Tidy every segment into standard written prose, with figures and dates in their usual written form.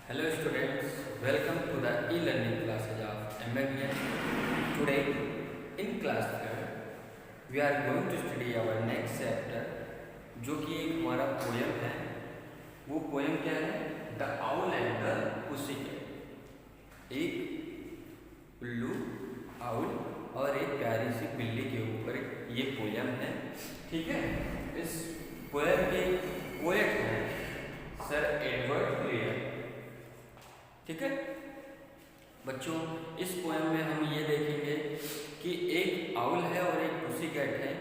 Hello students, welcome to the e-learning classes of MABN. Today in class 3rd we are going to study our next chapter जो कि एक हमारा poem है। वो poem क्या है? The owl and the pussy cat. एक उल्लू, आउल और एक प्यारी सी बिल्ली के ऊपर ये पोयम है। ठीक है, इस पोयम के पोएट हैं सर एडवर्ड लेयर। ठीक है बच्चों, इस पोएम में हम ये देखेंगे कि एक आउल है और एक पुसी कैट है।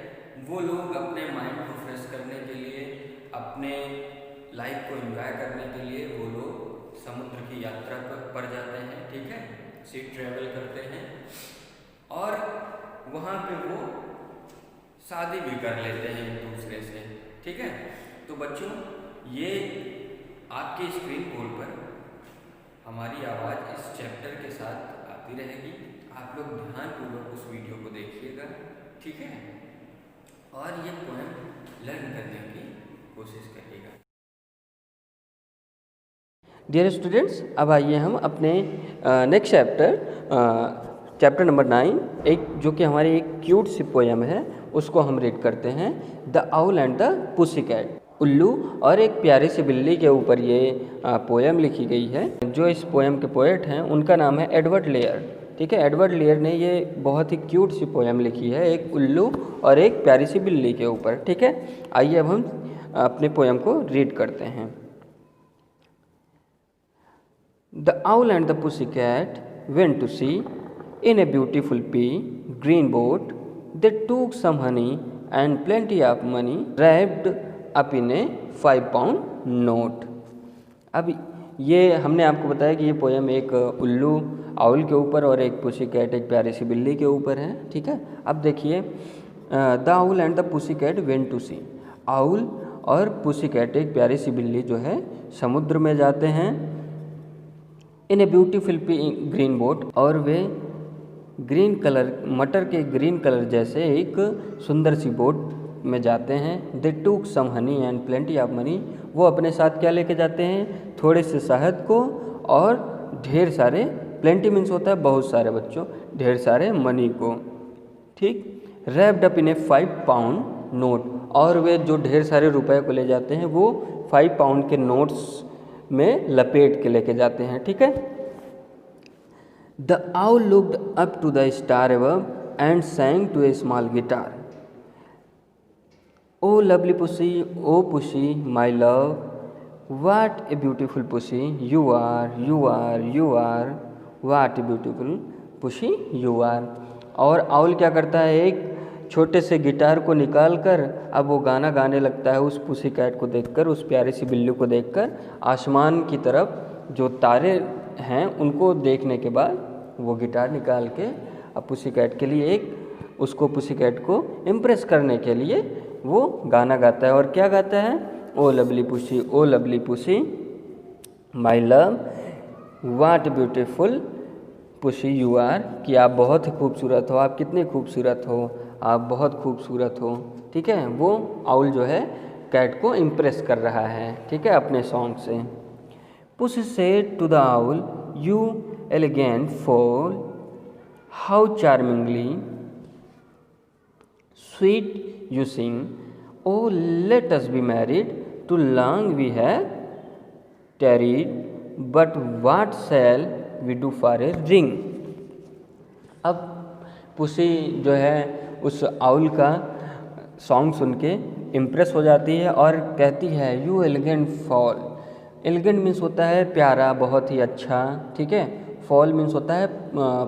वो लोग अपने माइंड को फ्रेश करने के लिए, अपने लाइफ को एंजॉय करने के लिए वो लोग समुद्र की यात्रा पर जाते हैं। ठीक है, सी ट्रेवल करते हैं और वहाँ पे वो शादी भी कर लेते हैं एक दूसरे से। ठीक है, तो बच्चों ये आपके स्क्रीन बोर्ड पर हमारी आवाज़ इस चैप्टर के साथ आती रहेगी। आप लोग ध्यानपूर्वक उस वीडियो को देखिएगा। ठीक है, और ये पोएम लर्न करने की कोशिश करिएगा। डियर स्टूडेंट्स, अब आइए हम अपने नेक्स्ट चैप्टर नंबर 9, एक जो कि हमारी एक क्यूट सी पोएम है, उसको हम रीड करते हैं। The owl and the pussy cat. उल्लू और एक प्यारी सी बिल्ली के ऊपर ये पोएम लिखी गई है। जो इस पोएम के पोएट हैं उनका नाम है एडवर्ड लेयर। ठीक है, एडवर्ड लेयर ने ये बहुत ही क्यूट सी पोएम लिखी है, एक उल्लू और एक प्यारी सी बिल्ली के ऊपर। ठीक है, आइए अब हम अपने पोएम को रीड करते हैं। The owl and the pussy cat went to sea in a beautiful green boat. They took some honey and plenty of money wrapped up in a 5-pound note. अब ये हमने आपको बताया कि ये पोएम एक उल्लू आउल के ऊपर और एक पुसी कैट, एक प्यारी सी बिल्ली के ऊपर है। ठीक है, अब देखिए, the owl and the pussy cat went to sea. Owl और पुसी कैट, एक प्यारी सी बिल्ली जो है, समुद्र में जाते हैं। इन ए ब्यूटीफुल ग्रीन बोट, और वे ग्रीन कलर, मटर के ग्रीन कलर जैसे एक सुंदर सी बोट में जाते हैं। They took some honey and plenty of money. वो अपने साथ क्या लेके जाते हैं? थोड़े से शहद को और ढेर सारे, प्लेंटी मीन्स होता है बहुत सारे बच्चों, ढेर सारे मनी को। ठीक, wrapped up in A 5-pound note, और वे जो ढेर सारे रुपए को ले जाते हैं वो 5 पाउंड के नोट्स में लपेट के लेके जाते हैं। ठीक है, The owl looked up to the star above and sang to a small guitar. Oh lovely pussy, oh pussy, my love, what a beautiful pussy you are, you are, you are, what a beautiful pussy you are. और owl क्या करता है? एक छोटे से guitar को निकाल कर अब वो गाना गाने लगता है उस पुसी कैट को देखकर, उस प्यारी सी बिल्ली को देखकर। आसमान की तरफ जो तारे हैं उनको देखने के बाद वो गिटार निकाल के अब पुसी कैट के लिए, एक उसको पुसी कैट को इम्प्रेस करने के लिए वो गाना गाता है। और क्या गाता है? Oh lovely pussy, oh lovely pussy, my love, what beautiful pussy you are, कि आप बहुत ही खूबसूरत हो, आप कितने खूबसूरत हो, आप बहुत खूबसूरत हो। ठीक है, वो आउल जो है कैट को इम्प्रेस कर रहा है। ठीक है, अपने सॉन्ग से। Pussy said to the owl, you elegant fowl, how charmingly sweet you sing. Oh, let us be married. Too long we have tarried, but what shall we do for a ring? अब pussy जो है उस owl का song सुन के impress हो जाती है और कहती है, you elegant fall. Elegant means होता है प्यारा, बहुत ही अच्छा। ठीक है, फॉल मीन्स होता है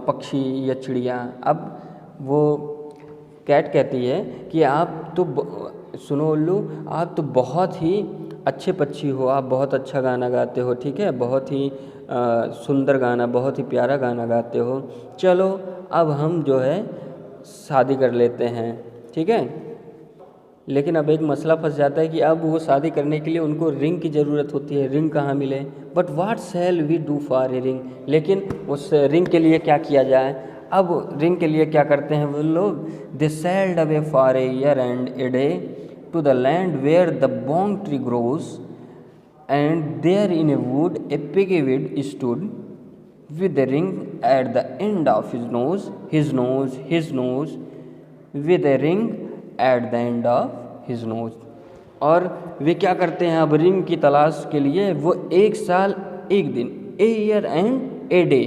पक्षी या चिड़िया। अब वो कैट कहती है कि आप तो सुनो उल्लू, आप तो बहुत ही अच्छे पक्षी हो, आप बहुत अच्छा गाना गाते हो। ठीक है, बहुत ही सुंदर गाना, बहुत ही प्यारा गाना गाते हो। चलो अब हम जो है शादी कर लेते हैं। ठीक है, लेकिन अब एक मसला फंस जाता है कि अब वो शादी करने के लिए उनको रिंग की ज़रूरत होती है। रिंग कहाँ मिले? But what shall we do for a ring. लेकिन उस रिंग के लिए क्या किया जाए? अब रिंग के लिए क्या करते हैं वो लोग? They sailed away for a year and a day to the land where the bong tree grows and there in a wood a piggy stood with a ring at the end of his nose, with a ring at the end of his nose. और वे क्या करते हैं अब ring की तलाश के लिए? वो एक साल एक दिन, a year and a day,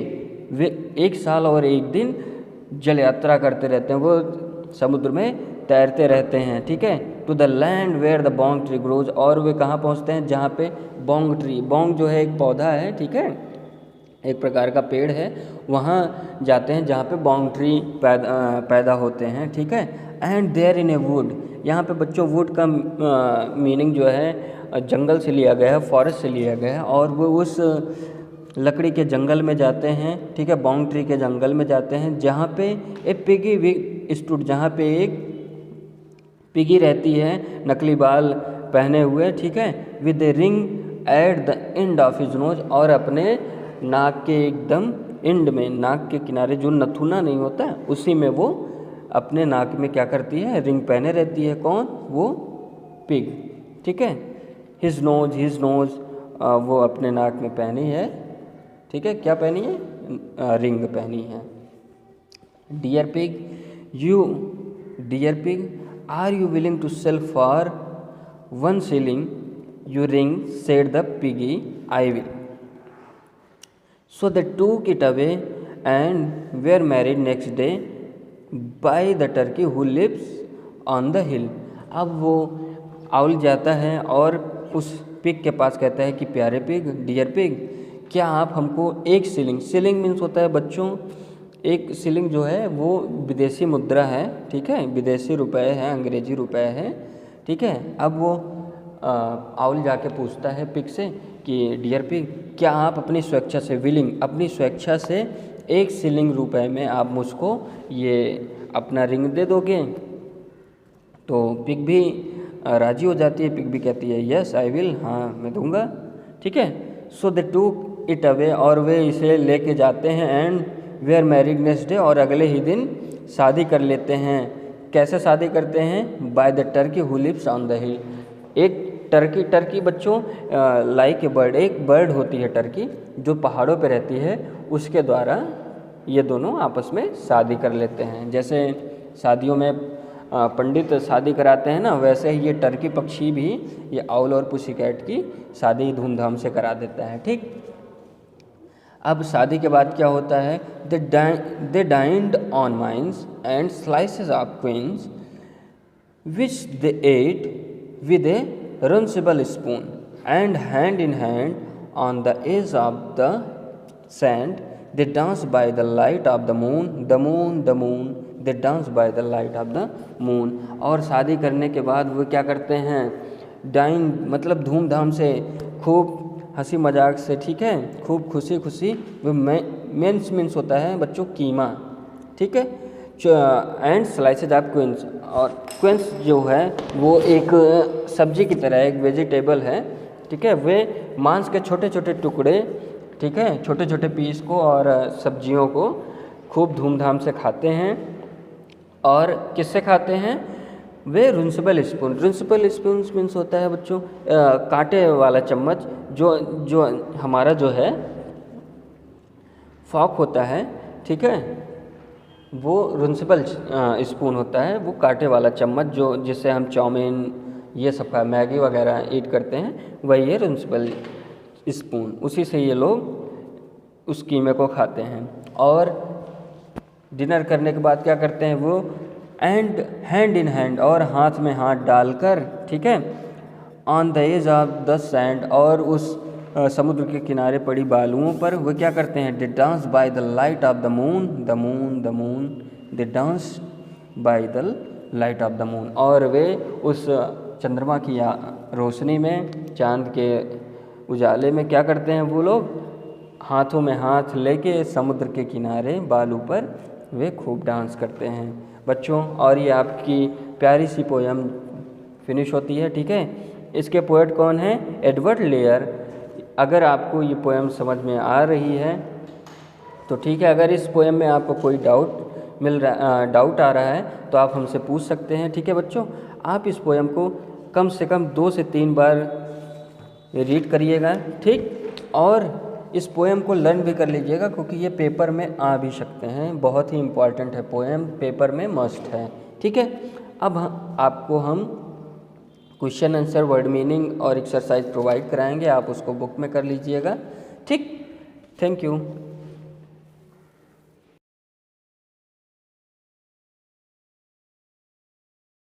वे एक साल और एक दिन जल यात्रा करते रहते हैं, वो समुद्र में तैरते रहते हैं, ठीक है। To the land where the bong tree grows, और वे कहाँ पहुँचते हैं? जहाँ पे बोंग ट्री, बोंग जो है एक पौधा है, ठीक है, एक प्रकार का पेड़ है, वहाँ जाते हैं जहाँ पे बोंग ट्री पैदा होते हैं, ठीक है। And there in a wood, यहाँ पे बच्चों वुड का मीनिंग जो है जंगल से लिया गया है, फॉरेस्ट से लिया गया है, और वो उस लकड़ी के जंगल में जाते हैं, ठीक है, बोंग ट्री के जंगल में जाते हैं जहाँ पे ए पिगी स्टूड, जहाँ पे एक पिगी रहती है नकली बाल पहने हुए, ठीक है, with a ring at the end of his nose, और अपने नाक के एकदम एंड में, नाक के किनारे जो नथुना नहीं होता है उसी में वो अपने नाक में क्या करती है? रिंग पहने रहती है। कौन? वो पिग, ठीक है। हिज नोज वो अपने नाक में पहनी है, ठीक है, क्या पहनी है? रिंग पहनी है। Dear pig are you willing to sell for 1 shilling your ring, said the piggy. I will. So they took it away and were married next day by the turkey who lives on the hill. अब वो owl जाता है और उस pig के पास कहता है कि प्यारे पिग, डियर पिग, क्या आप हमको 1 shilling, शिलिंग मीन्स होता है बच्चों, 1 shilling जो है वो विदेशी मुद्रा है, ठीक है, विदेशी रुपए है, अंग्रेजी रुपए है, ठीक है। अब वो आउल जाके पूछता है पिग से कि डियर पिग, क्या आप अपनी स्वेच्छा से, विलिंग, अपनी स्वेच्छा से 1 shilling रुपए में आप मुझको ये अपना रिंग दे दोगे? तो पिग भी राजी हो जाती है, पिग भी कहती है यस आई विल, हाँ मैं दूंगा, ठीक है। सो दे टूक इट अवे, और वे इसे लेके जाते हैं, and they are married next day, और अगले ही दिन शादी कर लेते हैं। कैसे शादी करते हैं? By the turkey who lives on the hill. एक टर्की बच्चों लाइक ए बर्ड, एक बर्ड होती है टर्की जो पहाड़ों पे रहती है, उसके द्वारा ये दोनों आपस में शादी कर लेते हैं। जैसे शादियों में पंडित शादी कराते हैं ना, वैसे ही ये टर्की पक्षी भी ये आउल और पुसीकैट की शादी धूमधाम से करा देता है, ठीक। अब शादी के बाद क्या होता है? They dined on mince and slices of quince which they ate with a runcible spoon, and hand in hand on the edge of the sand they dance by the light of the moon, they dance by the light of the moon। और शादी करने के बाद वो क्या करते हैं? Dine मतलब धूमधाम से, खूब हंसी मजाक से, ठीक है, खूब खुशी वो मेंस मीन्स होता है बच्चों कीमा, ठीक है, एंड स्लाइसेज ऑफ क्विंस, और क्विंस जो है वो एक सब्जी की तरह, एक वेजिटेबल है, ठीक है, वे मांस के छोटे छोटे टुकड़े, ठीक है, छोटे छोटे पीस को और सब्जियों को खूब धूमधाम से खाते हैं। और किससे खाते हैं? वे रुंसिबल स्पून मीन्स होता है बच्चों कांटे वाला चम्मच, जो हमारा जो है फॉक होता है, ठीक है, वो रुंसिबल स्पून होता है, वो कांटे वाला चम्मच जो जिससे हम चाउमीन ये सब का मैगी वगैरह ईट करते हैं, वही है रुंसिबल स्पून, उसी से ये लोग उस कीमे को खाते हैं। और डिनर करने के बाद क्या करते हैं वो? एंड हैंड इन हैंड, और हाथ में हाथ डालकर, ठीक है, on the edge of the sand, और उस समुद्र के किनारे पड़ी बालुओं पर वो क्या करते हैं? They dance by the light of the moon, they dance by the light of the moon, और वे उस चंद्रमा की रोशनी में, चांद के उजाले में क्या करते हैं वो लोग? हाथों में हाथ लेके समुद्र के किनारे बालू पर वे खूब डांस करते हैं बच्चों। और ये आपकी प्यारी सी पोयम फिनिश होती है, ठीक है। इसके पोएट कौन है? Edward layer. अगर आपको ये पोएम समझ में आ रही है तो ठीक है, अगर इस पोएम में आपको कोई डाउट आ रहा है तो आप हमसे पूछ सकते हैं, ठीक है बच्चों। आप इस पोएम को कम से कम 2 से 3 बार रीड करिएगा, ठीक। और इस पोएम को लर्न भी कर लीजिएगा क्योंकि ये पेपर में आ भी सकते हैं, बहुत ही इम्पॉर्टेंट है पोएम, पेपर में मस्ट है, ठीक है। अब आपको हम क्वेश्चन आंसर, वर्ड मीनिंग और एक्सरसाइज प्रोवाइड कराएंगे, आप उसको बुक में कर लीजिएगा, ठीक। Thank you.